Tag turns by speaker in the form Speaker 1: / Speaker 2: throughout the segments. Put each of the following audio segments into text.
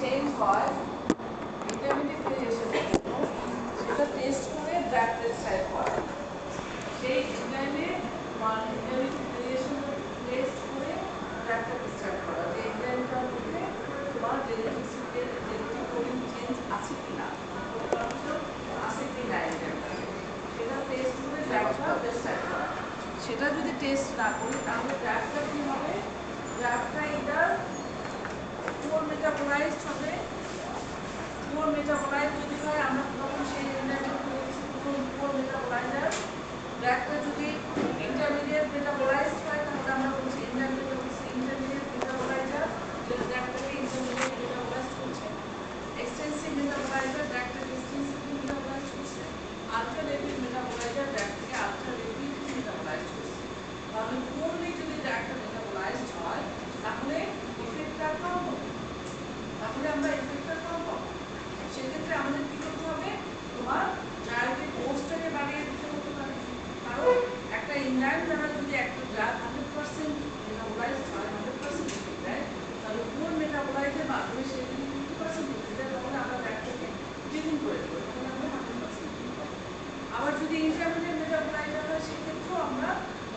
Speaker 1: Change হয় intermediate ভেরিয়েশনের জন্য সেটা টেস্ট করে ব্র্যাক প্রেসক্রাইব করা। সেই এনজাইমে ইন্টারমিডিয়েট ভেরিয়েশন টেস্ট করে ব্র্যাকটা প্রেসক্রাইব করা, যে এনজাইমটার মধ্যে তোমার জেনেটিক কোডিং চেঞ্জ আছে কিনা, আছে কিনা এনজাইমটাতে, সেটা টেস্ট করে ব্র্যাকটা প্রেসক্রাইব করা। সেটা যদি টেস্ট না করি তাহলে ব্র্যাকটা কি হবে, ব্র্যাকটা ইদার পুয়ার মেটাবোলাইজড হবে। পুয়ার মেটাবোলাইজ যদি হয়, আমরা তখন সেই এনজাইমটাকে বলছি পুয়ার মেটাবোলাইজার। ব্র্যাকটা যদি ইন্টারমিডিয়েট মেটাবোলাইজড হয় তাহলে আমরা বলছি এনজাইমটাকে বলছি ইন্টারমিডিয়েট মেটাবোলাইজার, যেটা ব্র্যাকটাকে ইন্টারমিডিয়েট মেটাবোলাইজ করছে। এক্সটেন্সিভ মেটাবোলাইজার ব্র্যাকটাকে এক্সটেন্সিভলি মেটাবোলাইজ করছে। Ultra rapid মেটাবোলাইজার ব্র্যাকটাকে ultra rapid metabolise করছে। তাহলে পুয়ারলি যদি ব্র্যাকটা মেটাবোলাইজড হয় তাহলে ইফেক্টটা কম হবে, তাহলে আমরা ইফেক্টটা কম পাবো। সেক্ষেত্রে আমাদের কি করতে হবে, তোমার ড্রাগের ডোজটাকে বাড়িয়ে দিতে হতে পারে। কারণ একটা এনজাইম দ্বারা যদি একটা ড্রাগ 100% মেটাবোলাইজড হয়, 100% ইফেক্ট দেয়, তাহলে পুয়ার মেটাবোলাইজের মাধ্যমে সে যদি 50% ইফেক্ট দেয় তাহলে আমরা ড্রাগটাকে ডিলিং করে দেবো, তাহলে আমরা 100% ইফেক্ট পাবো। আবার যদি ইন্টারমিডিয়েট মেটাবোলাইজার হয় সেক্ষেত্রেও আমরা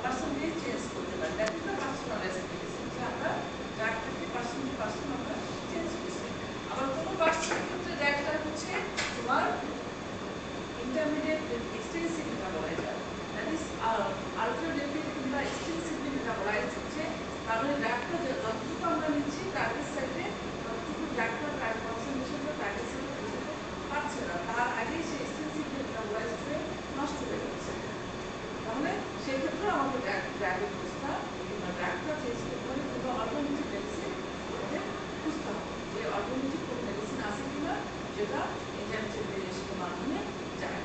Speaker 1: পার্সেন্টেজ চেঞ্জ করতে পারি। That is the personalised medicine, যে আমরা ড্রাগটাকে পার্সেন্ট টু পার্সেন্ট আমরা চেঞ্জ করছি। আবার কোনো পার্সেন্টের ক্ষেত্রে ড্রাগটা হচ্ছে তোমার intermediate extensive metaboliser, that is ultra rapid কিংবা এক্সটেন্সিভলি মেটাবোলাইজ হচ্ছে। তাহলে ড্রাগটা যতটুকু আমরা নিচ্ছি টার্গেট সাইটে ততটুকু ড্রাগটা কনসেন্ট্রেশনটা টার্গেট সাইটে পৌঁছাতে পারছে না, তার আগেই সে এক্সটেন্সিভলি মেটাবোলাইজ হয়ে নষ্ট হয়ে যাচ্ছে। তাহলে সেক্ষেত্রে আমাদের ড্রাগের ডোজটা কিংবা ড্রাগটা চেঞ্জ করতে হবে, কিংবা অল্টারনেটিভ মেডিসিন আমাদের খুঁজতে হবে, যে অল্টারনেটিভ কোনো মেডিসিন আছে কিনা যেটা এনজাইমেটিক ভেরিয়েশনের মাধ্যমে যায়।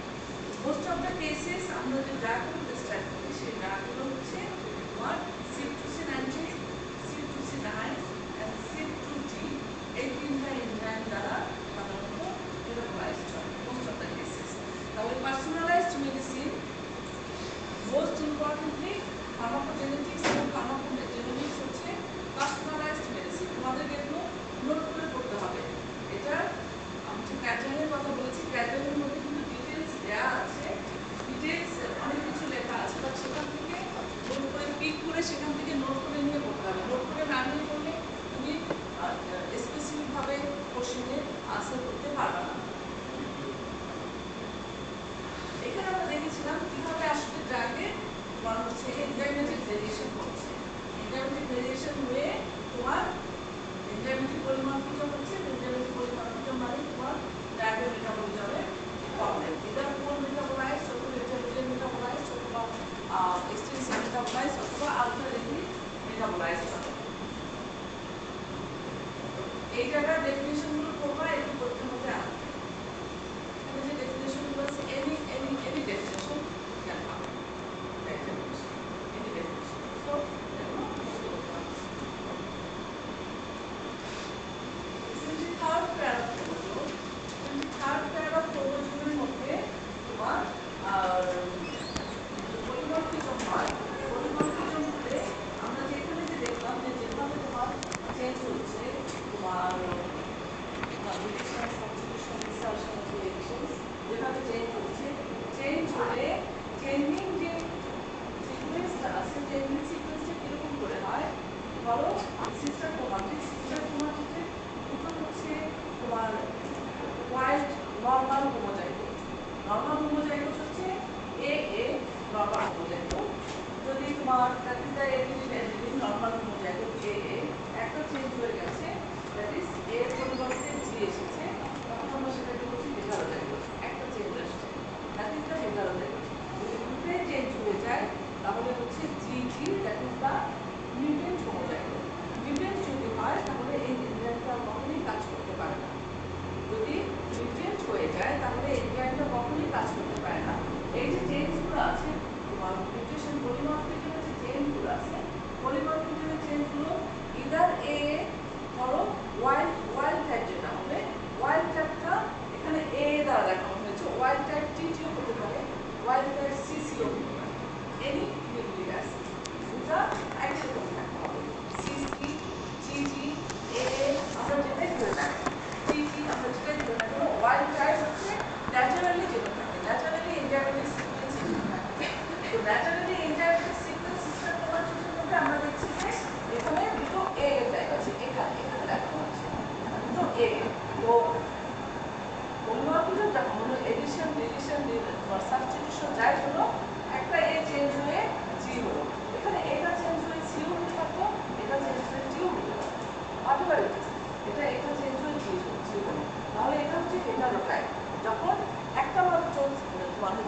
Speaker 1: মোস্ট অফ দ্য কেসেস আমরা যে ড্রাগগুলো প্রেসক্রাইব করি সেই ড্রাগগুলো হচ্ছে তোমার CYP2C19, CYP2C9 and CYP2D, এই তিনটা এনজাইম দ্বারা সাধারণত মেটাবোলাইজড হয় মোস্ট অফ দ্য কেসেস। তাহলে পার্সোনালাইজড মেডিসিন, মোস্ট ইম্পর্টেন্টলি ফার্মাকোজেনেটিক্স এবং ফার্মাকোজেনেটিক্স হচ্ছে পার্সোনালাইজড মেডিসিন। তোমাদেরকে এগুলো নোট করে পড়তে হবে। এটা আমি যে গাইডলাইনের কথা বলেছি, গাইডলাইনের মধ্যে কিন্তু ডিটেলস দেওয়া আছে, ডিটেলস অনেক কিছু লেখা আছে, বাট সেখান থেকে নোট করে পিক করে সেখান থেকে নোট করে নিয়ে পড়তে হবে। নোট করে না নিয়ে পড়লে তুমি স্পেসিফিকভাবে কোশ্চেনের আনসার করতে পারবে না। এখানে আমরা দেখেছিলাম কিভাবে আসলে ড্রাগে তোমার হচ্ছে এনজাইমেটিক ভেরিয়েশন হচ্ছে। এনজাইমেটিক ভেরিয়েশন হয়ে তোমার এনজাইমেটিক পলিমরফিজম হচ্ছে। এনজাইমেটিক পলিমরফিজম মানে তোমার ড্রাগের মেটাবলিজমে প্রবলেম, এটার পুয়ার মেটাবোলাইজ অথবা ইন্টারমিডিয়েট মেটাবোলাইজ অথবা এক্সটেন্সিভ মেটাবোলাইজ অথবা আলট্রা রেপিড মেটাবোলাইজ হবে। এই জায়গার ডেফিনিশনগুলো পড়বা, এগুলো পরীক্ষার মধ্যে আসবে। এখানে যে ডেফিনেশনগুলো আছে, any definition can come, any definition. So এগুলো মুখস্থ করতে হবে। থার্ড প্যারা ক্রোমোজোমের মধ্যে তোমার পলিমরফিজম হয়। পলিমরফিজম হলে আমরা যে এখানে যে দেখলাম যে যেভাবে তোমার চেঞ্জ হচ্ছে, তোমার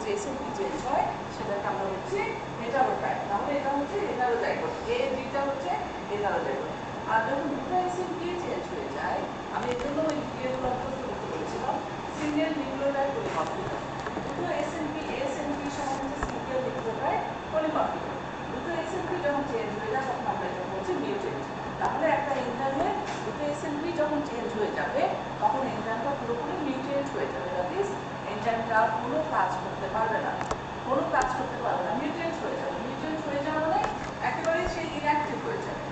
Speaker 1: যে এসএনপি চেঞ্জ হয় সেটাকে আমরা বলছি হেটারোজাইগোট। তাহলে এটা হচ্ছে হেটারোজাইগোট, এ বিটা হচ্ছে হেটারোজাইগোট। আর যখন দুটো এসএনপি চেঞ্জ হয়ে যায়, আমি এর জন্য ওই এগুলো অভ্যস্ত করতে বলেছিলাম, সিঙ্গেল নিউক্লিওটাইড পলিমরফিজম। দুটো এসএনপি সমান হচ্ছে সিঙ্গেল নিউক্লিওটাইড পলিমরফিজম। দুটো এসএনপি যখন চেঞ্জ হয়ে যায় তখন আমরা এটা বলছি মিউটেন্ট। তাহলে একটা এনজাইমের দুটো এসএনপি যখন চেঞ্জ হয়ে যাবে তখন এনজাইমটা পুরোপুরি মিউটেন্ট হয়ে যাবে। দ্যাট ইজ এনজাইমটা আর কোনো কাজ করতে পারবে না, কোনো কাজ করতে পারবে না, মিউটেন্ট হয়ে যাবে। মিউটেন্ট হয়ে যাওয়া মানে একেবারে সে ইনঅ্যাক্টিভ হয়ে যাবে।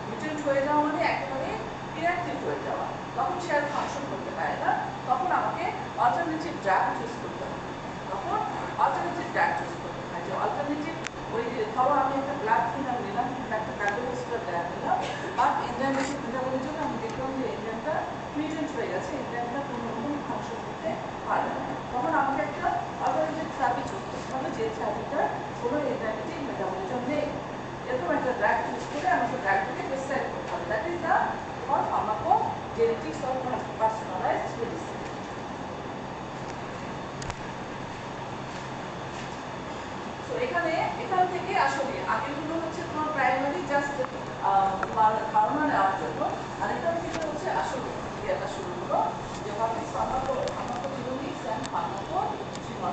Speaker 1: মিউটেন্ট হয়ে যাওয়া মানে একেবারে ইনঅ্যাক্টিভ হয়ে যাওয়া, তখন সে আর ফাংশন করতে পারে না। তখন আমাকে অল্টারনেটিভ ড্রাগ চুজ করতে হবে। তখন অল্টারনেটিভ ড্রাগ চুজ করতে হয়, যে অল্টারনেটিভ ওই ধরো আমি একটা ব্লাড থিনার নিলাম কিংবা একটা কার্ডিওভাস্কুলার ড্রাগ নিলাম, বাট এনজাইমের মেটাবলিজমে আমি দেখলাম যে এনজাইমটা মিউটেন্ট হয়ে গেছে, এনজাইমটা কোনো রকম ফাংশন করতে পারবে না। তখন আমাকে একটা অল্টারনেটিভ থেরাপি চুজ করতে হবে, যে থেরাপিটার কোনো এনজাইমেটিক মেটাবলিজম নেই। এরকম একটা ড্রাগ চুজ করে আমাকে ড্রাগটাকে প্রেসক্রাইব করতে হবে। That is the pharmacogenetics of personalised medicine. এখান থেকে আসলে আগেরগুলো হচ্ছে তোমার প্রাইমারি জাস্ট তোমার ধারণা নেওয়ার জন্য, আর এখান থেকে হচ্ছে আসলে এটা শুরু হলো যে হোয়াট ইজ ফার্মাকোজেনেটিক্স অ্যান্ড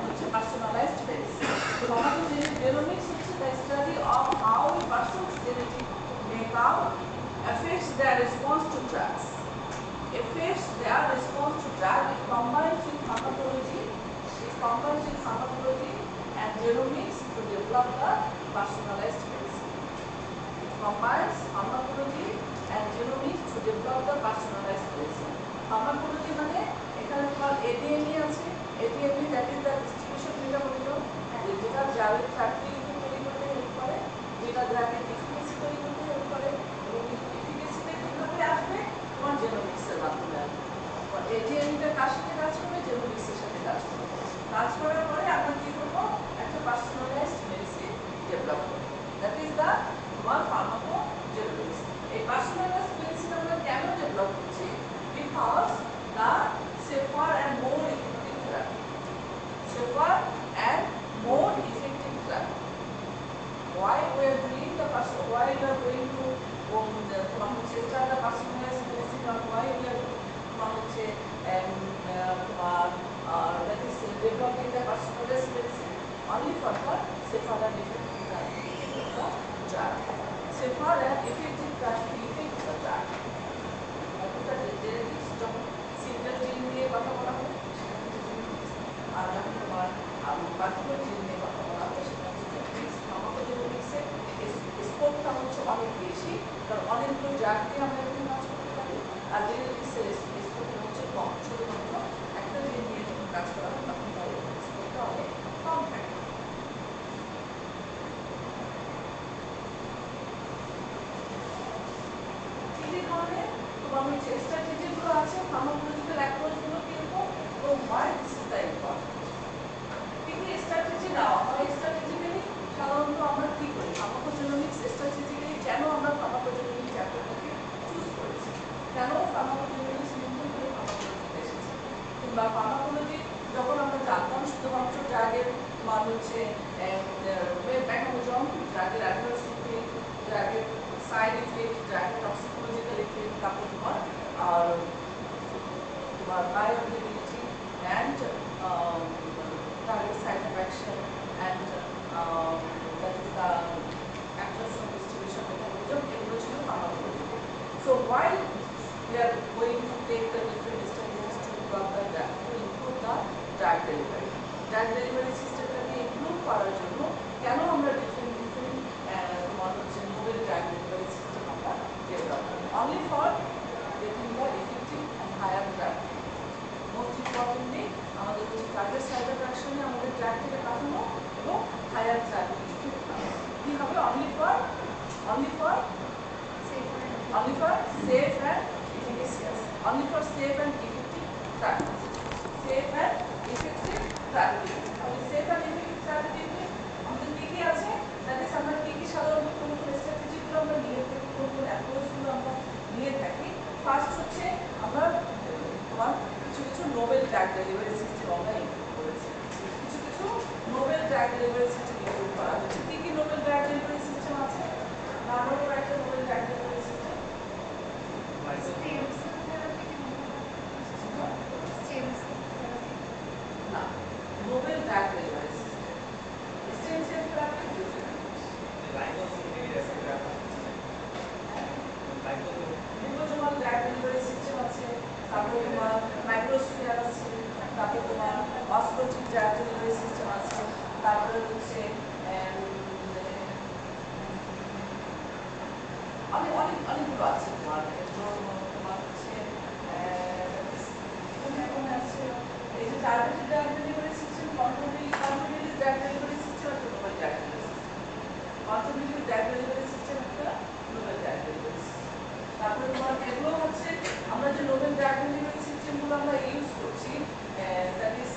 Speaker 1: হচ্ছে পার্সোনালাইজড মেডিসিন। ফার্মাকোজেনেটিক্স হচ্ছে the study of how A persons genetic makeup affects their response to drugs. It combines with pharmacology and genomics to develop the personalized medicine. It combines pharmacology and genomics to develop the personalized medicine. Pharmacology মানে এখানে তোমার ADME আছে, ADME that is the distribution metabolism, যেটা ড্রাগের trafficking তৈরি করতে help করে, যেটা ড্রাগের এফিকেসি তৈরি করতে হেল্প করে, এবং এফিকেসিতে কিভাবে আসবে তোমার জেনোমিক্সের মাধ্যমে আসবে। ADME-টা কার সাথে কাজ করবে? জেনোমিক্সের সাথে কাজ করবে। কাজ করার পরে আমরা কি করবো? একটা পার্সোনালাইজড মেডিসিন ডেভেলপ করবো। দ্যাট ইজ দ্য তোমার ফার্মাকোজেনেটিক্স। এই পার্সোনালাইজড মেডিসিন আমরা কেন ডেভেলপ করছি? Because the safer and more effective therapy, safer and more effective therapy. Why we are doing why we are going to start the personalized medicine, or why we are that is developing the personalized medicine only for the safer and effective therapy of the drug. Safer and effective therapy of the drug. Genetics যখন single জিন নিয়ে কথা বলা হয় আর যখন তোমার particular জিন নিয়ে কথা বলা হয় সেটা হচ্ছে জেনেটিক্স। ফার্মাকোজেনেটিক্সের স্কোপটা হচ্ছে অনেক বেশি, কারণ অনেকগুলো ড্রাগ নিয়ে আমরা এখানে কাজ করতে পারি। আর জেনেটিক্সের স্কোপটা হচ্ছে কম, শুধুমাত্র একটা জিন নিয়ে যখন কাজ করা হয় তখন তার স্কোপটা অনেক কম থাকে। এই ধরনের তোমার হচ্ছে স্ট্র্যাটেজিগুলো আছে, ফার্মাকোলজিক্যাল অ্যাপ্রোচগুলো কিরকম এবং why this is the important. কি কি স্ট্র্যাটেজি নেওয়া হয়? স্ট্র্যাটেজিক্যালি সাধারণত আমরা কি করি? ফার্মাকোজেনোমিক্স স্ট্র্যাটেজিক্যালি কেন আমরা ফার্মাকোজেনোমিক্স চ্যাপ্টারটাকে চুজ করেছি, কেন ফার্মাকোজেনোমিক্স নিয়ে করে ফার্মাকোলজিতে এসেছি, কিংবা ফার্মাকোলজি যখন আমরা জানতাম শুধুমাত্র ড্রাগের মান হচ্ছে মেকানিজম, ড্রাগের অ্যাডভার্স ইফেক্ট, ড্রাগের সাইড ইফেক্ট, ড্রাগের টক্সিকোলজিক্যাল ইফেক্ট, তারপর তোমার bioavailability and target site of action, and that is the absorption distribution mechanism, এগুলো ছিল pharmacology. So while we are going to take the different strategies to improve the drug delivery, drug delivery systemটাকে improve করার জন্য কেন আমরা different তোমার হচ্ছে Nobel drug delivery system আমরা develop করি? Only for getting the effective and higher drug. Most importantly আমাদের হচ্ছে টার্গেট সাইট অফ অ্যাকশনে আমাদের ড্রাগ থেকে পাঠানো এবং হায়ার থেরাপিউটিক কি হবে? only for safe and efficacious, only for safe and effective therapy, safe and effective therapy. আমাদের safe and effective therapy আমাদের কি কি আছে? দ্যাট ইজ আমরা কি কি সাধারণত কোন কোন স্ট্র্যাটেজিগুলো আমরা নিয়ে থাকি, কোন কোন অ্যাপ্রোচগুলো আমরা নিয়ে থাকি। ফার্স্ট হচ্ছে আমরা তোমার কিছু নোবেল ড্রাগ ডেলিভারি সিস্টেম আমরা ইমপ্রুভ করেছি, কিছু Nobel drug delivery system include করা হয়েছে। কি কি নোবেল ড্রাগ ডেলিভারি সিস্টেম আছে? নাম হলো একটা নোবেল ড্রাগ ডেলিভারি সিস্টেম। না, novel drug delivery system. Stem cell therapy liposomal drug delivery system আছে, তারপরে তোমার মাইক্রোস্ফিয়ার আছে, তারপরে তোমার অসমোটিক ড্রাগ ডেলিভারি সিস্টেম আছে, তারপরে হচ্ছে অনেকগুলো আছে তোমার। এগুলো তোমার হচ্ছে এই যে targeted drug delivery system, continuous drug delivery system একটা novel drug delivery system. Continuous drug delivery system একটা নোবেল ড্রাগ ডেলিভারি সিস্টেম। তারপরে তোমার এগুলো হচ্ছে আমরা যে নোবেল ড্রাগ ডেলিভারি সিস্টেমগুলো আমরা ইউজ করছি, দ্যাট ইজ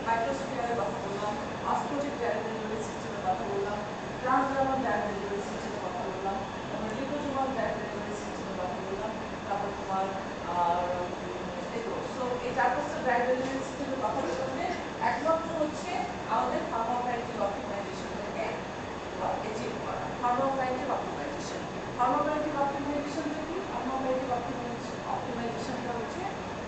Speaker 1: মাইক্রোস্ফিয়ারের কথা বললাম, অসমোটিক ড্রাগ ডেলিভারি সিস্টেমের কথা বললাম, ট্রান্সডার্মাল ড্রাগ ডেলিভারি সিস্টেমের কথা বললাম, আমরা লিপোজোমাল ড্রাগ ডেলিভারি সিস্টেমের কথা বললাম, তারপর তোমার আর এগুলো। সো এই 4-5টা ড্রাগ ডেলিভারি সিস্টেমের কথা বলতে একমাত্র হচ্ছে আমাদের ফার্মাকোকাইনেটিক অপটিমাইজেশন থেকে অ্যাচিভ করা। ফার্মাকোকাইনেটিক অপটিমাইজেশন, ফার্মাকোকাইনেটিক অপটিমাইজেশনটা কি? ফার্মাকোকাইনেটিক অপটিমাইজেশনটা হচ্ছে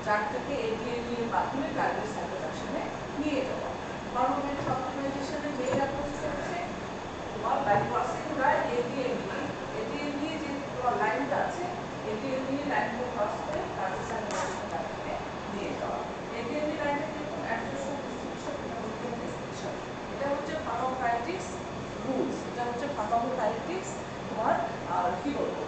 Speaker 1: ড্রাগটাকে এডিএনএ এর মাধ্যমে টার্গেট সাইটোপ্লাজমে নিয়ে যাওয়া। ফার্মাকোকাইনেটিক অপটিমাইজেশনের মেইন অ্যাপ্রোচ হচ্ছে তোমার বাই ক্রসিং বাই এডিএনএ যে তোমার লাইনটা আছে, এডিএনএ লাইনটা ক্রস করে টার্গেট সাইটোপ্লাজমে নিয়ে যাওয়া। এডিএনএ লাইনটা কিন্তু অ্যাড্রেশন ডিস্ট্রিবিউশন এবং ডিস্ট্রিবিউশন, এটা হচ্ছে ফার্মাকোকাইনেটিক্স রুলস, এটা হচ্ছে ফার্মাকোকাইনেটিক্স তোমার কি বলবো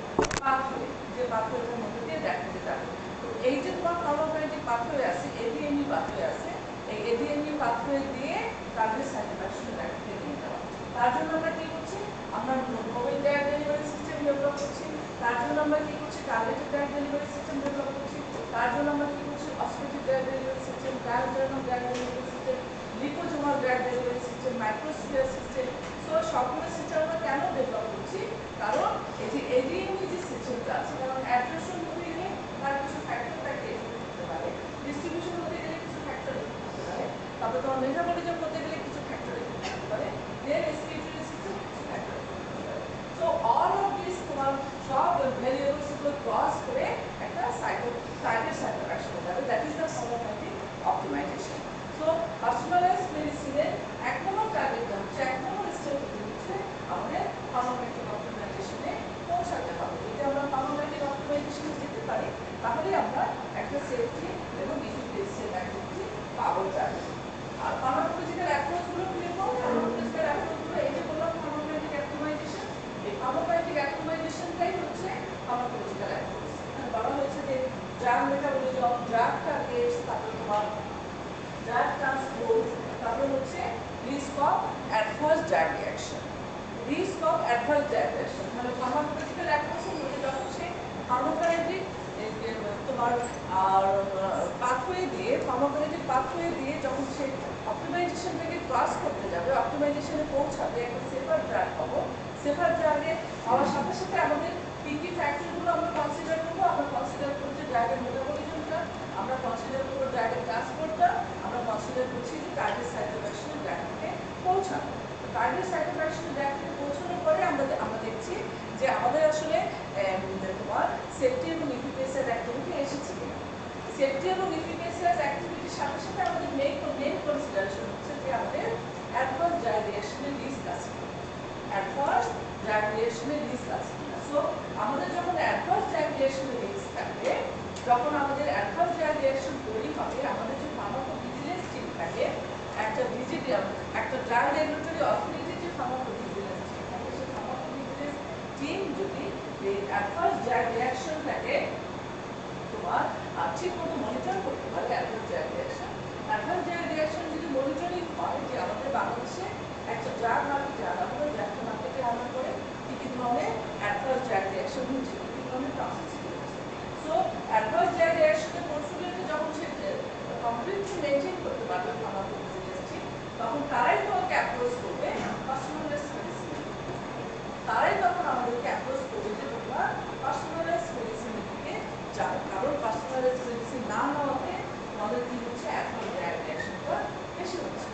Speaker 1: পাথওয়ে, যে পাথওয়েটার মধ্যে দিয়ে দেখাতে যাবে। তো এই যে তোমার ফার্মাকোকাইনেটিক পাথওয়ে আছে, এডিএনএ পাথওয়ে আছে, এই এডিএনএ পাথওয়ে দিয়ে টার্গেট সাইটোপ্লাজমে দেখাতে নিয়ে যাওয়া। তার জন্য আমরা কি করছি? আমরা novel drug delivery system develop করছি। তার জন্য আমরা কি করছি? Targeted drug delivery system develop করছি। তার জন্য আমরা কি করছি? Osmotic drug delivery system, transdermal drug delivery system, liposomal drug delivery system, microsphere system. So সবগুলো সিস্টেম আমরা কেন ডেভেলপ করছি? কারণ এই যে এডিএনএ যে সিস্টেমটা আছে, কারণ অ্যাড্রেশন হতে গেলে তার কিছু ফ্যাক্টর তাকে করতে পারে, ডিস্ট্রিবিউশন হতে গেলে কিছু ফ্যাক্টর করতে পারে, তারপর তোমার মেটাবলিজম হতে গেলে কিছু ফ্যাক্টর করতে পারে, দেন রেসপিরেটরি সিস্টেম কিছু ফ্যাক্টর করতে পারে। সো অল অফ দিস তোমার সব ভ্যারিয়েবলস গুলো ক্রস করে একটা টার্গেট সাইটোপ্লাজমে যাবে, that is the pharmacokinetic optimisation. So personalised মেডিসিনের এক নম্বর টার্গেটটা হচ্ছে, এক নম্বর স্টেপ হচ্ছে আমাদের ফার্মাকোকাইনেটিক অপটিমাইজেশনে পৌঁছাতে হবে। যদি আমরা ফার্মাকোকাইনেটিক অপটিমাইজেশনে যেতে পারি, তাহলে আমরা একটা সেফটি এবং এফিকাসি অ্যাক্টিভিটি পাবো যাবে। আর ফার্মাকোলজিক্যাল অ্যাপ্রোচগুলো কি লিখবো? ফার্মাকোলজিক্যাল অ্যাপ্রোচগুলো এই যে বললাম ফার্মাকোকাইনেটিক অপটিমাইজেশন, এই ফার্মাকোকাইনেটিক অপটিমাইজেশনটাই হচ্ছে ফার্মাকোলজিক্যাল অ্যাপ্রোচ। বলা হয়েছে যে ড্রাগ মেটাবলিজম, ড্রাগ টার্গেটস, তারপর তোমার ড্রাগ ট্রান্সপোর্ট, তারপর হচ্ছে risk of adverse drug reaction. Risk of adverse drug reaction মানে ফার্মাকোলজিক্যাল অ্যাপ্রোচের মধ্যে যখন সে ফার্মাকোকাইনেটিক তোমার আর পাথওয়ে দিয়ে, ফার্মাকোকাইনেটিক পাথওয়ে দিয়ে যখন সে অপটিমাইজেশনটাকে ক্রস করতে যাবে, অপটিমাইজেশনে পৌঁছাবে, একটা সেফার ড্রাগ পাবো। সেফার ড্রাগে পাওয়ার সাথে সাথে আমাদের কি কি ফ্যাক্টরগুলো আমরা কনসিডার করবো? আমরা কনসিডার করছি ড্রাগের মেটাবলিজমটা, আমরা কনসিডার করবো ড্রাগের ট্রান্সপোর্টটা, আমরা কনসিডার করছি যে টার্গেট সাইটোপ্লাজমে ড্রাগটাকে পৌঁছানো। টার্গেট সাইটোপ্লাজমে ড্রাগটাকে পৌঁছানোর পরে আমরা দেখছি যে আমাদের আসলে তোমার সেফটি এবং এফিকাসিয়াস অ্যাক্টিভিটি এসেছে কিনা। সেফটি এবং এফিকাসিয়াস অ্যাক্টিভিটির সাথে সাথে আমাদের মেইন কনসিডারেশন হচ্ছে যে আমাদের অ্যাডভার্স ড্রাগ রিঅ্যাকশনের রিস্ক আছে কিনা, অ্যাডভার্স ড্রাগ রিঅ্যাকশনের রিস্ক আছে কিনা। সো আমাদের যখন অ্যাডভার্স ড্রাগ রিঅ্যাকশনের রিস্ক থাকবে, যখন আমাদের অ্যাডভার্স ড্রাগ রিঅ্যাকশন তৈরি হবে, আমাদের যে ফার্মাকোভিজিলেন্স টিম থাকে, একটা ড্রাগ রেগুলেটরি অথরিটির যে ফার্মাকোভিজিলেন্স টিম থাকে, সেই ফার্মাকোভিজিলেন্স টিম যদি এই অ্যাডভার্স ড্রাগ রিঅ্যাকশনটাকে তোমার ঠিক মতো মনিটর করতে পারে, অ্যাডভার্স ড্রাগ রিঅ্যাকশন যদি মনিটরিং হয় যে আমাদের বাংলাদেশে একটা ড্রাগ মার্কেটে আনার পরে, ড্রাগটা মার্কেটে আনার পরে কি কি ধরনের অ্যাডভার্স ড্রাগ রিঅ্যাকশন হচ্ছে, কি কি ধরনের টক্সিসিটি হচ্ছে। সো অ্যাডভার্স ড্রাগ রিঅ্যাকশনের পোর্টফোলিওতে যখন সে কমপ্লিটলি মেনটেন করতে পারবে ফার্মাকোভিজিলেন্স টিম, তখন তারাই তোমাকে অ্যাপ্রোচ করবে পার্সোনালাইজড মেডিসিন, তারাই তখন আমাদেরকে অ্যাপ্রোচ করবে যে তোমরা পার্সোনালাইজড মেডিসিনের দিকে যাও। কারণ পার্সোনালাইজড মেডিসিন না নেওয়াতে তোমাদের কি হচ্ছে, অ্যাডভার্স ড্রাগ রিঅ্যাকশনটা বেশি হচ্ছে।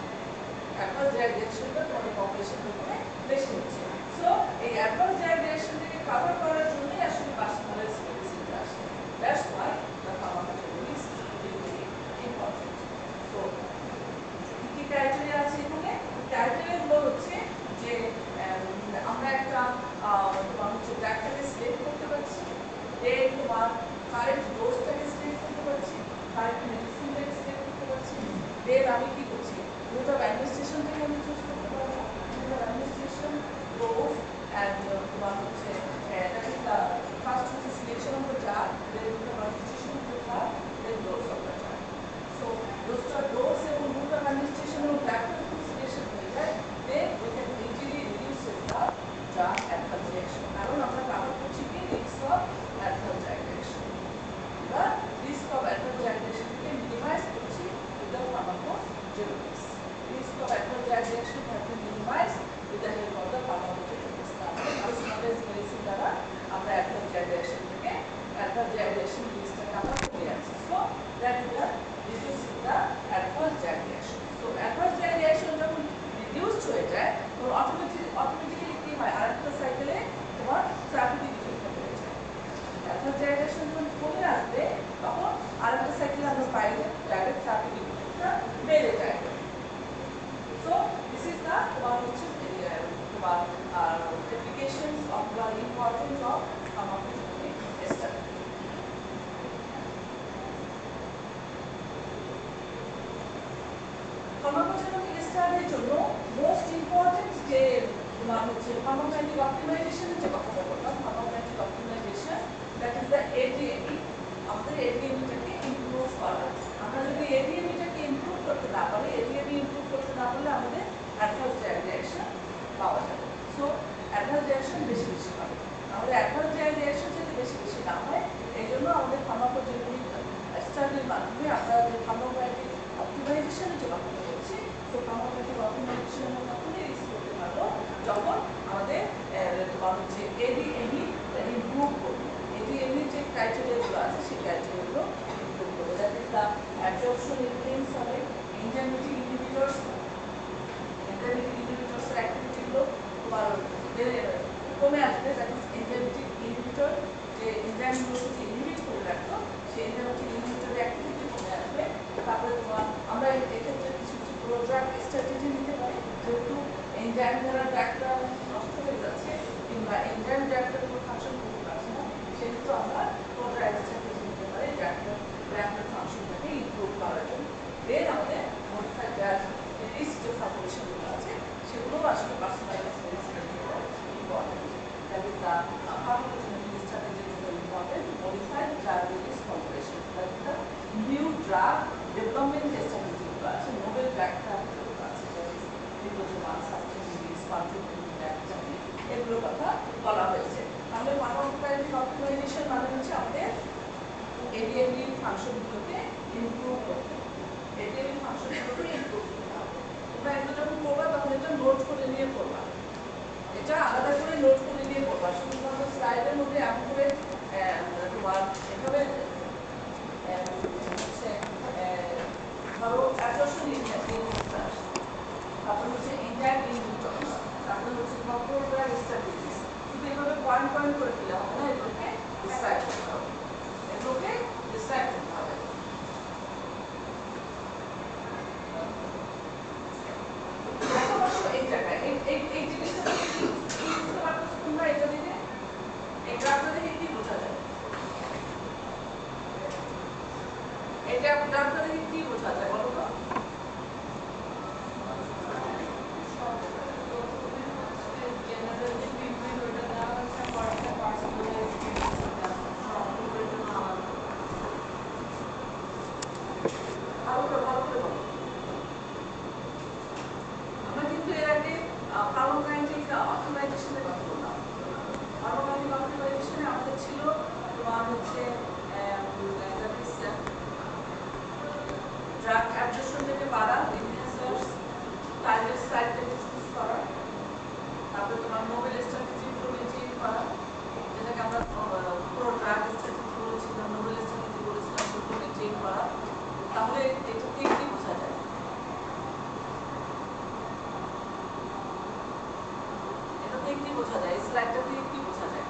Speaker 1: অ্যাডভার্স বেশি হচ্ছে। সো এই অ্যাডভান্স ড্রাগ রিঅ্যাকশনটাকে কভার করার জন্যই আসলে পার্সোনালাইজড মেডিসিনটা আসে। That's why the pharmacogenetics is very important. তো কি ক্রাইটেরিয়া আছে এখানে? ক্রাইটেরিয়াগুলো হচ্ছে যে আমরা একটা তোমার হচ্ছে ড্রাগটাকে সিলেক্ট করতে পারছি, দেন তোমার কারেন্ট ডোজটাকে সিলেক্ট করতে পারছি, কারেন্ট মেডিসিনটাকে সিলেক্ট করতে পারছি, দেন আমি কি করছি রুট অফ অ্যাডমিনিস্ট্রেশনটাকে আমি চুজ করতে পারবো, route of administration, dose and তোমার হচ্ছে দ্যাট ইজ দ্য ফার্স্ট হচ্ছে selection of the drug, then route of administration of the drug, then dose of the drug. So dose এবং রুট অফ অ্যাডমিনিস্ট্রেশন এবং ড্রাগটা যদি selection হয়ে যায়, then we can easily reduce the drug advance reaction. কারণ আমরা cover করছি কি risk of advance drug reaction. আমরা রিস্ক অফ অ্যাডভান্স ড্রাগ রিঅ্যাকশনকে মিনিমাইজ করছি with the pharmacogenetics. Risk of advance drug reaction has been minimised with the help of the pharmacogenetics. Personalised medicine দ্বারা আমরা advance drug reaction থেকে advance drug reaction রিস্কটাকে আমরা কমিয়ে আনছি। So that we are reducing the advance drug reaction. তো advance drug reaction যখন reduced হয়ে যায় তখন অটোমেটিক্যালি কি হয়, আরেকটা সাইকেলে তোমার থেরাপিউটিক ইফেক্টটা বেড়ে যায়। অ্যাডভান্স ড্রাগ রিঅ্যাকশন যখন কমে আসবে তখন আরেকটা সাইকেলে আমরা পাইলে ডাইরেক্ট থেরাপিউটিক ইফেক্টটা বেড়ে যায়। সো দিস ইজ দ্য তোমার হচ্ছে তোমার applications of the importance of pharmacogenetic study. ফার্মাকোজেনেটিক স্টাডির জন্য মোস্ট ইম্পর্টেন্ট যে তোমার হচ্ছে ফার্মাকোকাইনেটিক অপটিমাইজেশনের যে কথাটা বললাম, pharmacokinetic optimisation that is the ADME. আমাদের এডিএমইটাকে ইমপ্রুভ করা। আমরা যদি এডিএমইটাকে ইমপ্রুভ করতে না পারি, এডিএমই ইমপ্রুভ করতে না পারলে আমাদের অ্যাডভান্স ড্রাগ রিঅ্যাকশন পাওয়া যাবে। সো অ্যাডভান্স রিঅ্যাকশন বেশি বেশি হবে। আমাদের অ্যাডভান্স ড্রাগ রিঅ্যাকশন যাতে বেশি বেশি না হয় এই জন্য আমাদের ফার্মাকোজেনেটিক স্টাডির মাধ্যমে আমরা যে ফার্মাকোকাইনেটিক অপটিমাইজেশনের যে কথাটা বলছি, তো ফার্মাকোকাইনেটিক অপটিমাইজেশন আমরা তখনই রিস্ক করতে পারবো যখন আমাদের তোমার হচ্ছে এডিএমই ইমপ্রুভ করবো। এডিএমই যে ক্রাইটেরিয়াগুলো আছে সেই ক্রাইটেরিয়াগুলো ইমপ্রুভ করবো। That is the absorption influence হবে এনজাইমেটিক ইনহিবিটরস, এনজাইমেটিক ইনহিবিটরসের অ্যাক্টিভিটিগুলো তোমার কমে আসবে। দ্যাট ইজ এনজাইমেটিক ইনহিবিটর যে এনজাইমগুলোকে ইনহিবিট করে রাখতো সেই এনজাইমেটিক ইনহিবিটরের অ্যাক্টিভিটি কমে আসবে। তারপরে তোমার আমরা এক্ষেত্রে কিছু কিছু প্রোড্রাগ স্ট্র্যাটেজি নিতে পারি, যেহেতু এনজাইম দ্বারা ড্রাগটা নষ্ট হয়ে যাচ্ছে কিংবা এনজাইম ড্রাগটার কোনো ফাংশন করতে পারছে না, সেক্ষেত্রে আমরা প্রোড্রাগ স্ট্র্যাটেজি নিতে পারি ড্রাগটার ফাংশনটাকে ইমপ্রুভ করার জন্য। দেন আমাদের মডিফাইড ড্রাগ রিস্ক যে ফর্মুলেশনগুলো আছে সেগুলো আসলে পার্সোনালাইজড মেডিসিনের জন্য important. That is the pharmacogenetic স্ট্র্যাটেজির জন্য important modified drug risk formulation. That is the new drug development স্ট্র্যাটেজিগুলো আছে, নোবেল ড্রাগ থেরাপিগুলো আছে, নিউরোজেনাল সাবস্টেন্স পার্টিকুলার ড্রাগ থেরাপি, এগুলোর কথা বলা হয়েছে। তাহলে ফার্মাকোকাইনেটিক অপটিমাইজেশন মানে হচ্ছে আমাদের এডিএমই ফাংশনগুলোকে ইমপ্রুভ করতে হবে। এডিএমই ফাংশনগুলোকে ইমপ্রুভ করতে হবে। তোমরা এগুলো যখন করবা তখন এটা নোট করে নিয়ে করবা, এটা আলাদা করে নোট করে নিয়ে করবা। শুধুমাত্র স্লাইডের মধ্যে এমন করে তোমার এভাবে হচ্ছে ধরো অ্যাবজর্পশন ইনহিবিটরস, তারপর হচ্ছে এনজাইম ইনহিবিটরস, তারপর হচ্ছে কন্ট্রোল ড্রাগ স্ট্র্যাটেজিস, শুধু এভাবে পয়েন্ট পয়েন্ট করে দিলে হবে না, এগুলোকে ডিসক্রাইব করতে হবে, এগুলোকে ডিসক্রাইব করতে হবে। এখন অবশ্য এই জায়গায় এই জিনিসটা কি বুঝতে পারছো তোমরা? এটা দেখে এই গ্রাফটা দেখে কি বোঝা যায়? এটা গ্রাফটা দেখে কি বোঝা যায় বলো তো? আমরা কিন্তু এর আগে ফার্মাকোকাইনেটিক অপটিমাইজেশনের কথা বললাম। ফার্মাকোকাইনেটিক অপটিমাইজেশনে আমাদের ছিল তোমার হচ্ছে ড্রাগ অ্যাবজর্পশনটাকে বাড়া, এনহ্যান্সার্স, টার্গেট সাইটটাকে চুজ করা, তারপরে তোমার নোবেল স্ট্র্যাটেজিগুলো মেনটেন করা, যেটাকে আমরা পুরো ড্রাগ স্ট্র্যাটেজি বলেছিলাম, নোবেল স্ট্র্যাটেজি বলেছিলাম, সেগুলো মেনটেন করা। তাহলে এটা কি বোঝা যায়? বোঝা যায়? এই স্লাইডটা থেকে কি বোঝা যায়?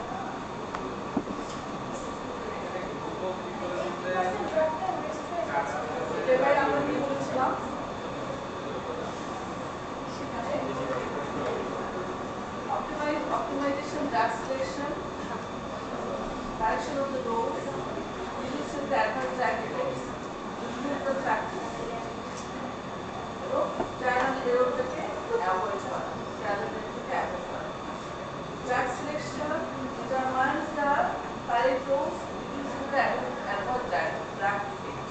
Speaker 1: এবার আমরা কি বলেছিলাম সেখানে optimization, drug selection, direction of the dose, reduces the adverse drug effects, improve the practice. এবং trial and errorটাকে অ্যাভয়েড করা, trial and errorটাকে অ্যাভয়েড করা। Drug selection determines the correct dose, reduces the adverse drug effect.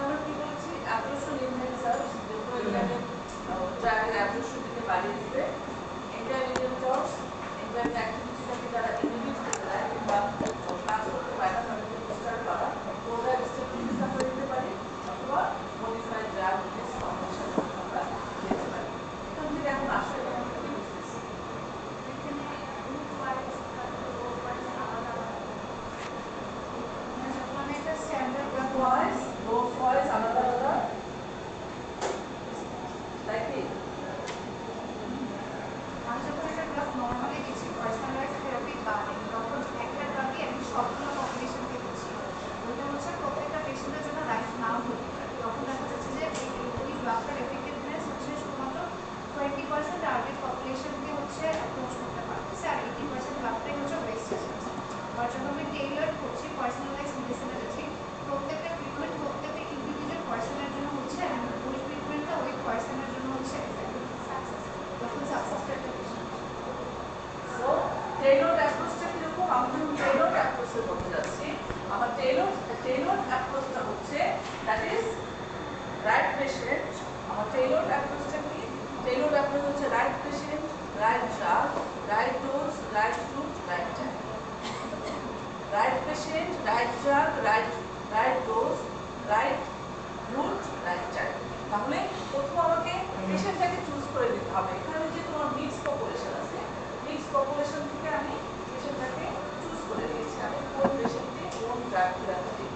Speaker 1: আমরা কি বলছি? absorption enhancers, যেগুলো এখানে ড্রাগের অ্যাবজর্পশনকে বাড়িয়ে দিবে। এনজাইম ইনহিবিটরস, এনজাইম অ্যাক্টিভিটিটাকে যারা ইনহিবিট করতে দেয় কিংবা কাজ করতে পারে না তাদেরকে ডিস্টার্ব করা, ওরা স্টেবিলিটি আমরা দিতে পারি অথবা মডিফাইড ড্রাগ বেস কম্বিনেশন আমরা দিতে পারি। এখান থেকে এখন আসলে আমরা কি বুঝতেছি? আলাদা আলাদা তাই কি?
Speaker 2: আমি যখন একটা ড্রাগ নর্মালি দিচ্ছি পার্সোনালাইজড থেরাপি বাদে তখন একটা ড্রাগই আমি সবগুলো পপুলেশনকে দিচ্ছি, ওইটা হচ্ছে প্রত্যেকটা পেশেন্টের জন্য রাইট নাও হতে পারে। তখন দেখা যাচ্ছে যে ওই ড্রাগটার এফেক্টিভনেস হচ্ছে শুধুমাত্র 20% টার্গেট পপুলেশনকে হচ্ছে অ্যাপ্রোচ করতে পারতেছে, আর 80% ড্রাগটাই হচ্ছে ওয়েস্টেজ। আর যখন আমি টেইলার করছি পার্সোনালাইজড মেডিসিনের ক্ষেত্রে প্রত্যেকটা ট্রিটমেন্ট প্রত্যেকটা ইন্ডিভিজুয়াল পার্সনের জন্য হচ্ছে ওই ট্রিটমেন্টটা ওই পার্সনের জন্য হচ্ছে এফেক্টিভ সাকসেস, তখন সাকসেসটা একটা বেশি।
Speaker 1: সো টেইলরড অ্যাপ্রোচটা কিরকম? আমি যখন টেইলরড অ্যাপ্রোচের মধ্যে যাচ্ছি, আমার টেইলরড অ্যাপ্রোচটা হচ্ছে দ্যাট ইজ রাইট পেশেন্ট। আমার টেইলরড অ্যাপ্রোচটা কি? টেইলরড অ্যাপ্রোচ হচ্ছে right patient, right drug, right dose, right route, right time. Right patient, right drug, right dose, right route, right time. তাহলে প্রথম আমাকে পেশেন্টটাকে চুজ করে দিতে হবে। এখানে যে তোমার মিক্স পপুলেশন আছে, মিক্স পপুলেশন থেকে আমি পেশেন্টটাকে চুজ করে দিয়েছি, আমি কোন পেশেন্টকে কোন ড্রাগ থেরাপি দিই।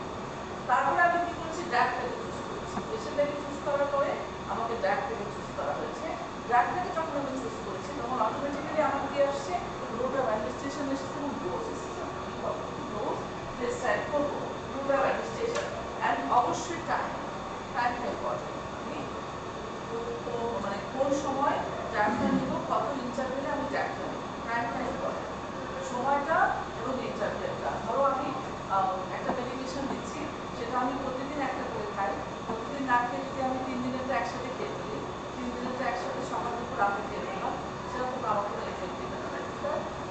Speaker 1: তারপরে আমি কি করছি? ড্রাগটাকে চুজ করছি। পেশেন্টটাকে চুজ করার পরে আমাকে ড্রাগটাকে চুজ করা হয়েছে। ড্রাগটাকে যখন আমি চুজ করেছি তখন অটোমেটিক্যালি আমার কি আসছে? রুট অফ অ্যাডমিনিস্ট্রেশন এসেছে এবং ডোজ এসেছে। ডোজ প্রেসক্রাইব করবো, রুট অফ অ্যাডমিনিস্ট্রেশন অ্যান্ড অবশ্যই টাইমটা ইম্পর্টেন্ট। আমি মানে কোন সময় ড্রাগটা নেব, কত ইন্টারভেলে আমি ড্রাগটা নেব, টাইমটা ইম্পর্টেন্ট। সময়টা এবং ইন্টারভেলটা। ধরো আমি একটা মেডিকেশন দিচ্ছি, সেটা আমি প্রতিদিন একটা করে খাই। প্রতিদিন না খেয়ে যদি আমি 3 দিনেরটা একসাথে খেয়ে ফেলি, 3 দিনেরটা একসাথে সকাল দুপুর রাতে খেয়ে ফেললাম, সেরকম আমার কোনো এফেক্ট দিবে না।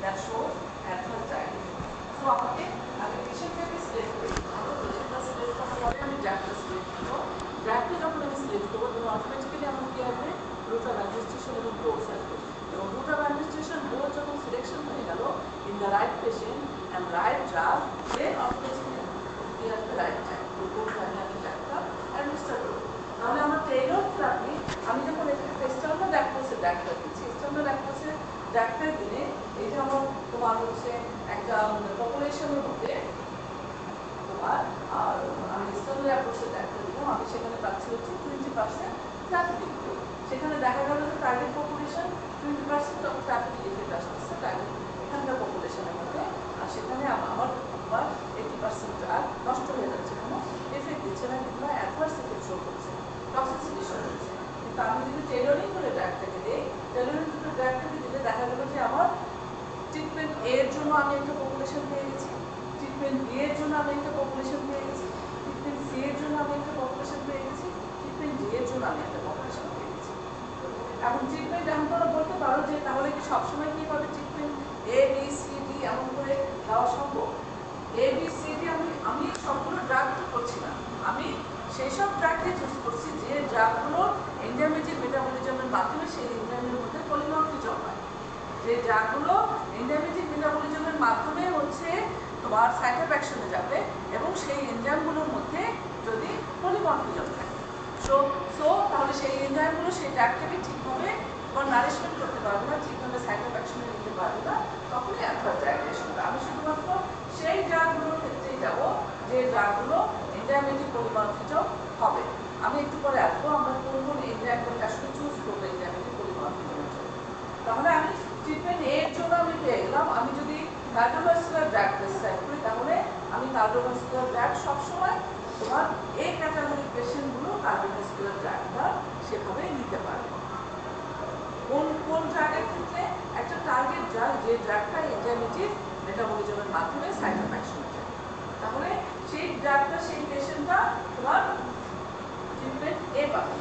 Speaker 1: That shows advance diagnosis. So আমাকে আগে পেশেন্টটাকে সিলেক্ট করে দিতে হবে। পেশেন্টটা সিলেক্ট করার পরে আমি ড্রাগটা সিলেক্ট করবো। ড্রাগটা যখন আমি সিলেক্ট করবো তখন অটোমেটিক্যালি আমার কি আসবে? রুট অফ অ্যাডমিনিস্ট্রেশন এবং ডোজ আসবে। এবং রুট অফ অ্যাডমিনিস্ট্রেশন ডোজ যখন সিলেকশন হয়ে গেল in the right patient and right drug, then automatically কি আসবে? Right time. কোন টাইমে আমি ড্রাগটা অ্যাডমিনিস্টার করবো। তাহলে আমার টেইলরড থেরাপি, আমি যখন একটা এক্সটার্নাল অ্যাপ্রোচে ড্রাগটা দিচ্ছি, এক্সটার্নাল অ্যাপ্রোচে ড্রাগটা দিলে এই যে আমার তোমার হচ্ছে একটা পপুলেশনের মধ্যে তোমার আর আমি এক্সটার্নাল অ্যাপ্রোচে ড্রাগটা দিলাম, আমি সেখানে পাচ্ছি হচ্ছে 20% থেরাপিউটিক গ্রোথ। সেখানে দেখা গেল যে টার্গেট পপুলেশন 20% তখন থেরাপিউটিক এফেক্ট আসতেছে টার্গেট এখানকার পপুলেশনের মধ্যে, আর সেখানে আমার 80% ড্রাগ নষ্ট হয়ে যাচ্ছে, কোনো এফেক্ট দিচ্ছে না কিংবা অ্যাডভার্স এফেক্ট শো করছে, টক্সিসিটি শো করছে। কিন্তু আমি যদি টেইলরিং করে ড্রাগটাকে দিই, টেইলরিং করে ড্রাগটাকে দিলে দেখা গেল যে আমার ট্রিটমেন্ট এ এর জন্য আমি একটা পপুলেশন পেয়ে গেছি, ট্রিটমেন্ট বি এর জন্য আমি একটা পপুলেশন পেয়ে গেছি, ট্রিটমেন্ট সি এর জন্য আমি একটা পপুলেশন পেয়ে গেছি, ট্রিটমেন্ট ডি এর জন্য আমি একটা পপুলেশন পেয়ে গেছি। এখন ট্রিটমেন্ট এখন তোমরা বলতে পারো যে তাহলে কি সবসময় কি হবে treatment A B C D এমন করে দেওয়া সম্ভব? এ বি সি ডি আমি সবগুলো ড্রাগ তো করছি না, আমি সেই সব ড্রাগকে চুজ করছি যে ড্রাগগুলো এনজাইমেটিক মেটাবলিজমের মাধ্যমে সেই এনজাইমের মধ্যে পলিমরফিজম হয়, যে ড্রাগগুলো এনজাইমেটিক মেটাবলিজমের মাধ্যমে হচ্ছে তোমার সাইট অফ অ্যাকশনে যাবে এবং সেই এনজাইমগুলোর মধ্যে যদি পলিমরফিজম থাকে, সো তাহলে সেই এনজাইমগুলো সেই ড্রাগটাকে ঠিকভাবে তোমার নারিশমেন্ট করতে পারবে না, ঠিকভাবে সাইট অফ অ্যাকশনে নিতে পারবে না, তখনই অ্যাডভার্স ডায়াগনোসিস হবে। আমি শুধুমাত্র সেই ড্রাগগুলোর ক্ষেত্রেই যাব যে ড্রাগগুলো এনজাইমেটিক পলিমরফিজম হবে। আমি একটু পরে আসবো আমরা কোন কোন এনজাইমগুলোকে আসলে চুজ করবো এনজাইমেটিক পলিমরফিজমের জন্য। তাহলে আমি ট্রিটমেন্ট এর জন্য আমি পেয়ে গেলাম। আমি যদি কার্ডিওভাস্কুলার ড্রাগ প্রেসক্রাইব করি তাহলে আমি কার্ডিওভাস্কুলার ড্রাগ সবসময় তোমার এই ক্যাটাগরির পেশেন্টগুলো কার্ডিওভাস্কুলার ড্রাগটা সেভাবেই নিতে পারবে। কোন কোন ড্রাগের ক্ষেত্রে একটা টার্গেট ড্রাগ, যে ড্রাগটা ইন্টারমিডিয়েট মেটাবলিজমের মাধ্যমে সাইড অফ অ্যাকশন যায়, তাহলে সেই ড্রাগটা সেই পেশেন্টটা তোমার ট্রিটমেন্ট এ পাবে।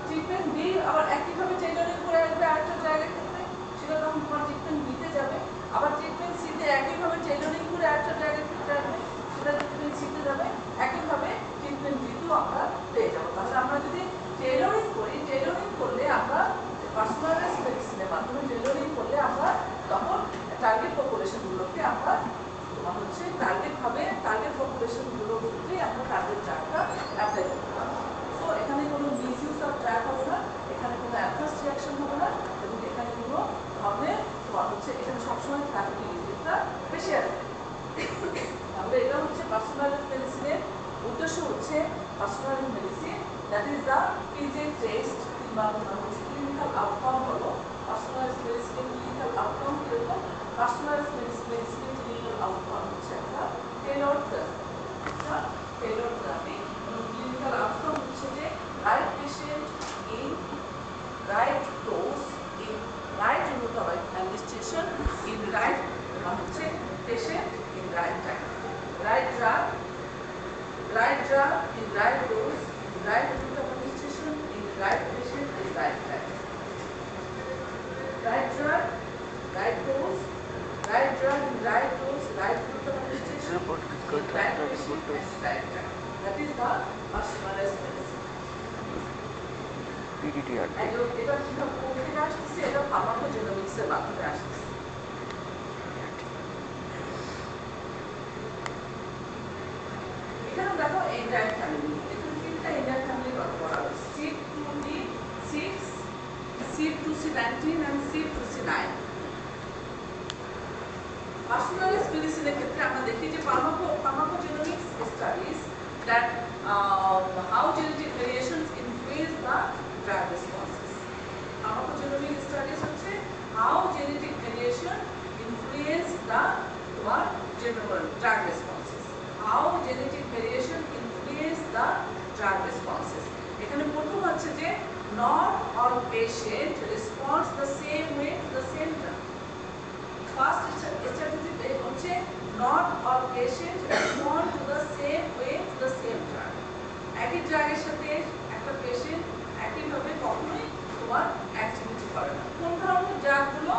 Speaker 1: ট্রিটমেন্ট বি আবার একইভাবে টেইলারিং করে আসবে আরেকটা ড্রাগের ক্ষেত্রে, সেটা তখন তোমার ট্রিটমেন্ট বিতে যাবে। আবার ট্রিটমেন্ট সিতে একইভাবে টেইলারিং করে আরেকটা ড্রাগের ক্ষেত্রে আসবে, সেটা ট্রিটমেন্ট সিতে যাবে। একইভাবে ট্রিটমেন্ট বিতেও আমরা পেয়ে যাবো। তাহলে আমরা যদি টেইলারিং করি, টেইলারিং করলে আমরা পার্সোনালাইজ মেডিসিনের মাধ্যমে টেইলারিং করলে আমরা তখন টার্গেট পপুলেশনগুলোকে আমরা তোমার হচ্ছে টার্গেট পপুলেশনগুলোর ক্ষেত্রে আমরা টার্গেট ড্রাগটা অ্যাপ্লাই করতে পারবো। সো এখানে কোনো মিসইউজ অফ ড্রাগ হবে না, এখানে কোনো অ্যাডভার্স রিঅ্যাকশন হবে না, এবং এখানে কোনো ধরনের তোমার হচ্ছে এখানে সবসময় থেরাপিউটিক রিজিকটা বেশি আসবে। তাহলে এটা হচ্ছে পার্সোনালাইজ মেডিসিনের উদ্দেশ্য হচ্ছে personalize medicine, that is the PJ test কিংবা হচ্ছে ক্লিনিক্যাল আউটকাম হলো পার্সোনালাইজ মেডিসিনের ক্লিনিক্যাল আউটকাম কীরকম। পার্সোনালাইজ মেডিসিনের ক্লিনিক্যাল আউটকাম হচ্ছে একটা টেইলরড থেরাপি। ক্লিনিক্যাল আউটকাম হচ্ছে যে right patient in right dose, in right route of administration, in right patient, in right time. Right drug in right dose, in right route of administration, in right patient, in right time. Right drug, right dose, right drug in right dose, right route of administration, in right patient, and right time. That is the personalized medicine. এটা কিভাবে কোথা থেকে আসতেছে, এটা ফার্মাকোজেনোমিক্সের মাধ্যমে আসতেছে। এখানে দেখো এনজাইম ফ্যামিলি, এখানে তিনটা এনজাইম ফ্যামিলি করা হয়েছে, C2D6, C2C19 and C2C9। Personalize মেডিসিনের ক্ষেত্রে আমরা দেখি যে pharmacogenomics studies that how genetic variations influence the drug responses. Pharmacogenomic studies হচ্ছে how genetic variation influence the general drug responses. How genetic variation influence the drug responses. এখানে প্রথম হচ্ছে যে not all patient responds the same way to the same drug. First statistic হচ্ছে not all patient respond to the same way to the same drug. একই ড্রাগের সাথে একটা patient একইভাবে কখনোই তোমার অ্যাক্টিভিটি করে না। কোন ধরনের ড্রাগগুলো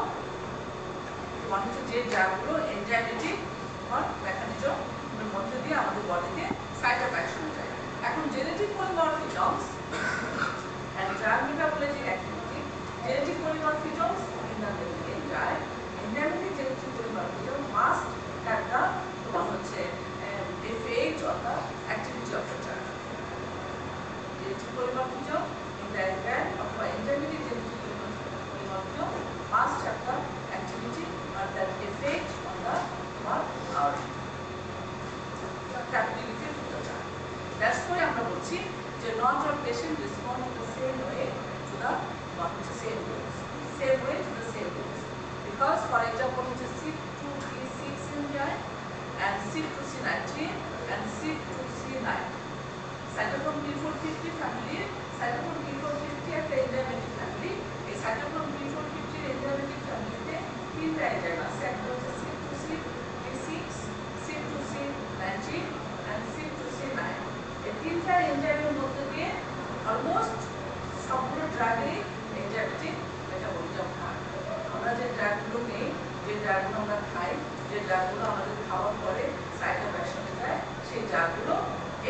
Speaker 1: তোমার হচ্ছে যে ড্রাগগুলো এনজাইমেটিক মেকানিজমের মধ্যে দিয়ে আমাদের বডিতে সাইড অফ অ্যাকশন যায়। এখন genetic polymorphisms and drug metabolic activity, genetic polymorphisms in the enzyme, enzymatic genetic polymorphism must have the তোমার হচ্ছে effect on the activity of the drug. Genetic polymorphism in the enzyme of enzymatic genetic polymorphism must have the activity or that effect on the therapeutic effect of the drug. That's why আমরা বলছি যে not all patient respond in the same way to the same dose, because for example which is C2D6 enzyme and C2C19 and C2C9. Cytochrome P450 family, cytochrome P450 একটা enzymatic family. এই cytochrome P450 enzymatic ফ্যামিলিতে তিনটা enzyme আছে, একটা হচ্ছে C2C6, C2C19 and C2C9। এই তিনটা এনজাইমের মধ্যে দিয়ে অলমোস্ট সবগুলো ড্রাগেরই এনজাইমেটিক মেটাবলিজম হয়। আমরা যে ড্রাগগুলো নেই, যে ড্রাগগুলো আমরা খাই, যে ড্রাগগুলো আমাদের খাওয়ার পরে সাইড অফ অ্যাকশনে যায়, সেই ড্রাগগুলো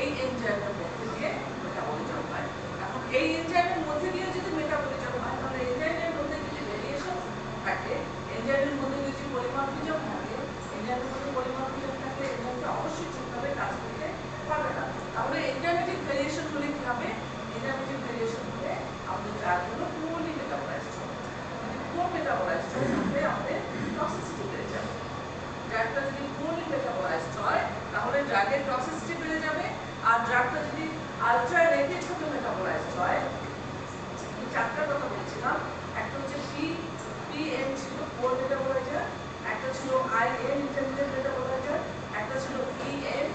Speaker 1: এই এনজাইমের মধ্যে দিয়ে মেটাবলিজম হয়। এখন এই এনজাইমের মধ্যে দিয়ে যদি মেটাবলিজম হয়, তাহলে এনজাইমের মধ্যে যদি ভেরিয়েশন থাকে, এনজাইমের মধ্যে যদি পলিমরফিজম থাকে, এনজাইমটা অবশ্যই ঠিকভাবে কাজ করতে পারবে না। তাহলে এনজাইমেটিক ভেরিয়েশন হলে কি হবে? এনজাইমেটিক ভেরিয়েশন হলে আমাদের ড্রাগগুলো পুরোলি মেটাবলাইজড হবে। যদি পুরো মেটাবলাইজড হয় তাহলে আমাদের টক্সিসিটি বেড়ে যাবে। ড্রাগটা যদি পুরোলি মেটাবলাইজড হয় তাহলে ড্রাগের টক্সিসিটি বেড়ে যাবে। আর ড্রাগটা যদি আলট্রা রেপিড ভাবে মেটাবলাইজড হয়, চারটার কথা বলছিলাম, একটা হচ্ছে পিএম ছিল পোর মেটাবোলাইজার, একটা ছিল আইএন ইন্টারমিডিয়েট মেটাবোলাইজার, একটা ছিল ইএন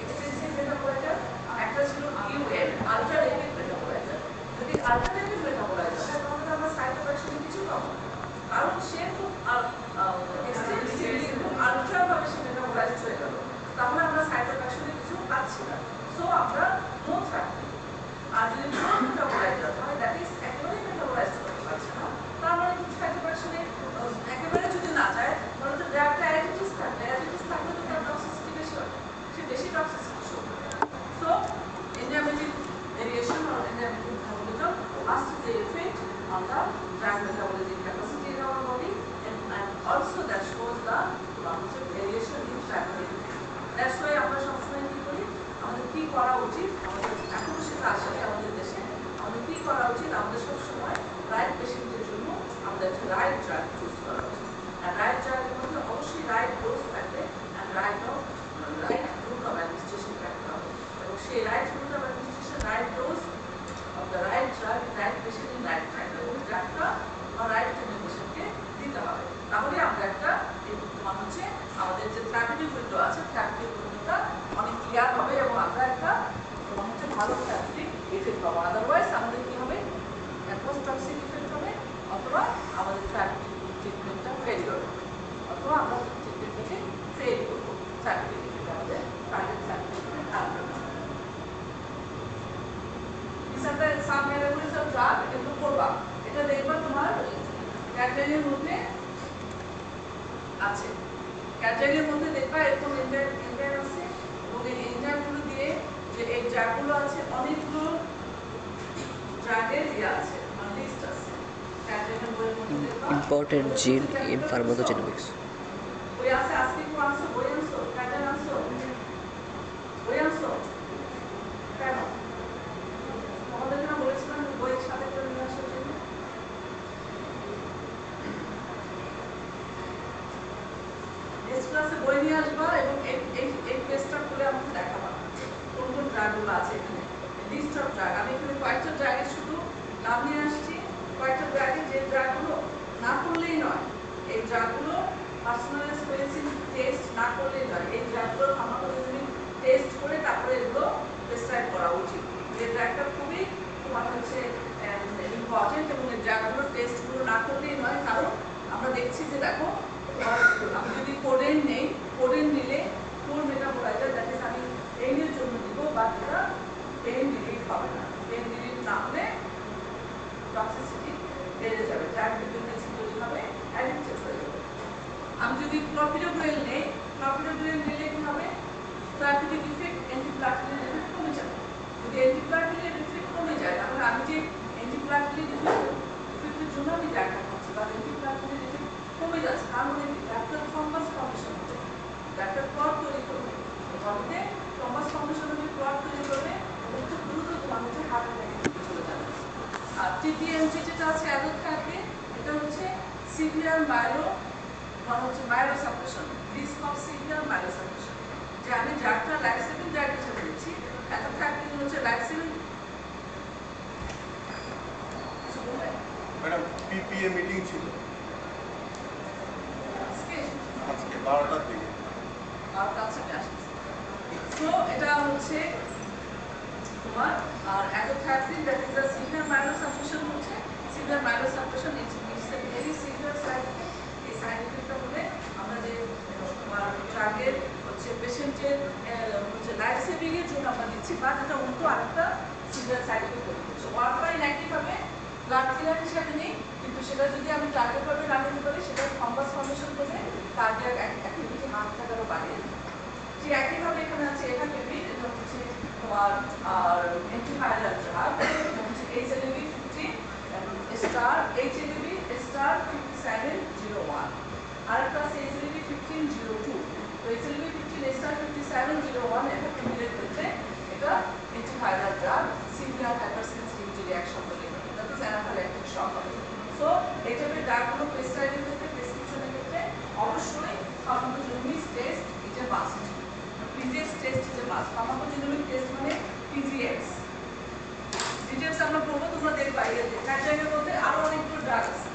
Speaker 1: এক্সটেন্সিভ মেটাবোলাইজার, একটা ছিল ইউএন আল্ট্রা রেপিড মেটাবোলাইজার। যদি আল্ট্রা রেপিড মেটাবোলাইজার হয় তাহলে আমরা সাইটোকাইনেসিস কিছু পাবো না, কারণ সে খুব এক্সটেন্সিভলি খুব আল্ট্রা ভাবে সে মেটাবোলাইজ হয়ে গেল, তাহলে আমরা সাইটোকাইনেসিস কিছু পাচ্ছি না। সো আমরা নো থাকবে। আর যদি নো মেটাবোলাইজার হয় দ্যাট ইজ একেবারেই মেটাবোলাইজ করতে পারছে না, তার মানে সাইটোকাইনেসিস একেবারে যদি না যায় তাহলে তো ড্রাগটা অ্যাডিটিভ থাকবে, অ্যাডিটিভ থাকলে তো তার টক্সিসিটি বেশি হবে, সে বেশি টক্সিসিটি শো করবে। So enzymatic variation or enzymatic metabolism has the effect on the drug metabolism capacity in our body, and also that shows the variation in drug metabolism. That's why আমরা সবসময় কি করি, আমাদের কি করা উচিত, আমাদের এখনো সেটা আসে আমাদের দেশে, আমাদের কি করা উচিত, আমাদের সবসময় রাইট পেশেন্টের জন্য আমাদের একটা রাইট ড্রাগ চুজ করা উচিত। আর রাইট ড্রাগের মধ্যে অবশ্যই রাইট ডোজ থাকবে and right route of administration থাকতে হবে, এবং সেই right route of administration, right dose of the right drug, right patient in right time, এবং ড্রাগটা আমার রাইট টাইমে পেশেন্টকে দিতে হবে। তাহলে আমরা একটা হচ্ছে আমাদের যে থেরাপিউটিক উইন্ডো আছে, থেরাপিউটিক উইন্ডোটা অনেক ক্লিয়ার হবে এবং আমরা একটা হচ্ছে ভালো থেরাপিউটিক ইফেক্ট পাবো। আদারওয়াইজ আমাদের কি হবে, অ্যাডভান্স টক্সিক ইফেক্ট হবে, অথবা আমাদের থেরাপিউটিক ট্রিটমেন্টটা ফেল হবে, অথবা আমরা ট্রিটমেন্টটাকে ফেল করবো। থেরাপিউটিক ইফেক্ট আমাদের টার্গেট থেরাপিউটিক ইফেক্ট আসবে না। সাথে সাম মেটাবলিজম ড্রাগ এগুলো করবা, এটা দেখবা তোমার ক্যাটাগরির মধ্যে আছে। ক্যাটাগরির মধ্যে দেখবা এরকম এনজাইম আছে, এবং এই এনজাইমগুলো দিয়ে যে এই ড্রাগগুলো আছে অনেকগুলো ড্রাগের আছে, মানে লিস্ট আছে ক্যাটাগরির বইয়ের মধ্যে দেখবা
Speaker 3: Important gene in pharmacogenomics.
Speaker 1: বই আছে, আজকে কি আনছো, বই আনছো, ক্যাটাগরি আনছো, বই আনছো কেন? আমাদের না বলেছিলাম বইয়ের সাথে করে নিয়ে আসার জন্য। নেক্সট ক্লাসে বই নিয়ে আসবা এবং এই পেজটা খুলে আমাকে দেখাবা কোন কোন ড্রাগগুলো আছে এখানে, লিস্ট অফ ড্রাগ। আমি এখানে কয়েকটা ড্রাগের শুধু নাম নিয়ে আসছি, কয়েকটা ড্রাগের যে ড্রাগগুলো না করলেই নয়, এই ড্রাগগুলো পার্সোনালাইজ মেডিসিন টেস্ট না করলেই নয়, এই ড্রাগগুলো ফার্মাকোজেনিক টেস্ট করে তারপরে এগুলো প্রেসক্রাইব করা উচিত। এই ড্রাগটা খুবই তোমার হচ্ছে ইম্পর্টেন্ট, এবং এই ড্রাগগুলোর টেস্টগুলো না করলেই নয়, কারণ আমরা দেখছি যে দেখো আমি যদি কোডেন নেই, কোডেন নিলে কোর মেটাবোলাইজার দ্যাট ইজ আমি পেইনের জন্য দিব, বা এটা পেইন রিলিফ হবে না, পেইন রিলিফ না হলে টক্সিসিটি বেড়ে যাবে, ড্রাগ ডিপেন্ডেন্সি তৈরি হবে, অ্যাডিক্টেড হয়ে যাবে। আমি যদি ক্লপিডোগ্রেল নেই, ক্লপিডোগ্রেল নিলে কি হবে, থেরাপিউটিক ইফেক্ট অ্যান্টিপ্লাটিলের এফেক্ট কমে যাবে। যদি অ্যান্টিপ্লাটিলের এফেক্ট কমে যায় তাহলে আমি যে অ্যান্টিপ্লাটিলের এফেক্টের জন্য আমি ড্রাগটা খাচ্ছি, বা অ্যান্টিপ্লাটিলের এফেক্ট কমে যাচ্ছে, তার মানে কি ড্রাগটার ফাঙ্গাস ফর্মেশন হবে, ড্রাগটার ক্লট তৈরি করবে, বডিতে ফাঙ্গাস ফর্মেশন হবে, ক্লট তৈরি করবে, এবং খুব দ্রুত তোমার হচ্ছে হার্ট অ্যাটাকের দিকে চলে যাবে। আর টিটিএমসি যেটা আছে অ্যালোপ্যাথি, এটা হচ্ছে সিভিয়ার মায়োসাপ্রেশন, রিস্ক অফ সিভিয়ার মায়োসাপ্রেশন, যে আমি ড্রাগটা লাইফ সেভিং ড্রাগ হিসেবে দিচ্ছি, অ্যালোপ্যাথি হচ্ছে লাইফ সেভিং। কিছু বলবেন
Speaker 4: ম্যাডাম? পিপিএ মিটিং ছিল
Speaker 1: আজকে
Speaker 4: 12টার দিকে,
Speaker 1: আর কাছে আসছে। সো এটা হচ্ছে তোমার আর allopathy that is the severe myosuppression, হচ্ছে severe myosuppression it's a very severe side effect. এই সাইড ইফেক্টটা হলে আমরা যে তোমার ড্রাগের হচ্ছে পেশেন্টের হচ্ছে লাইফ সেভিং এর জন্য আমরা দিচ্ছি, বা যেটা উল্টো আরেকটা সিভিয়ার সাইড ইফেক্ট হচ্ছে। সো ওয়ারফারিন একইভাবে ব্লাড কিলার হিসাবে নেই, কিন্তু সেটা যদি আমি টার্গেটভাবে না নিতে পারি সেটা ফাঙ্গাস ফর্মেশন করবে, কার্ডিয়াক অ্যাক্টিভিটি হার্ট অ্যাটাকও বাড়িয়ে দেবে। ঠিক একইভাবে এখানে আছে এটাকেবি, এটা হচ্ছে তোমার আর অ্যান্টিভাইরাল ড্রাগ, হচ্ছে HLV-15 স্টার, HLV*5701, আরেকটা আছে HLV-1502। তো HLV-15*5701 এটা ফিমেলের ক্ষেত্রে এটা antiviral drug, severe hypersensitivity reaction বলে, দ্যাট ইজ অ্যানাফাইল্যাকটিক শক হবে। সো এই টাইপের ড্রাগগুলো প্রেসক্রাইবের ক্ষেত্রে, প্রেসক্রিপশনের ক্ষেত্রে অবশ্যই pharmacogenomic test is a must. PGX test is a must. Pharmacogenomic test মানে PGX। ডিটেলস আমরা পড়বো, তোমরা দেখবা এই ক্যাটাগরির মধ্যে আরো অনেকগুলো ড্রাগ আছে।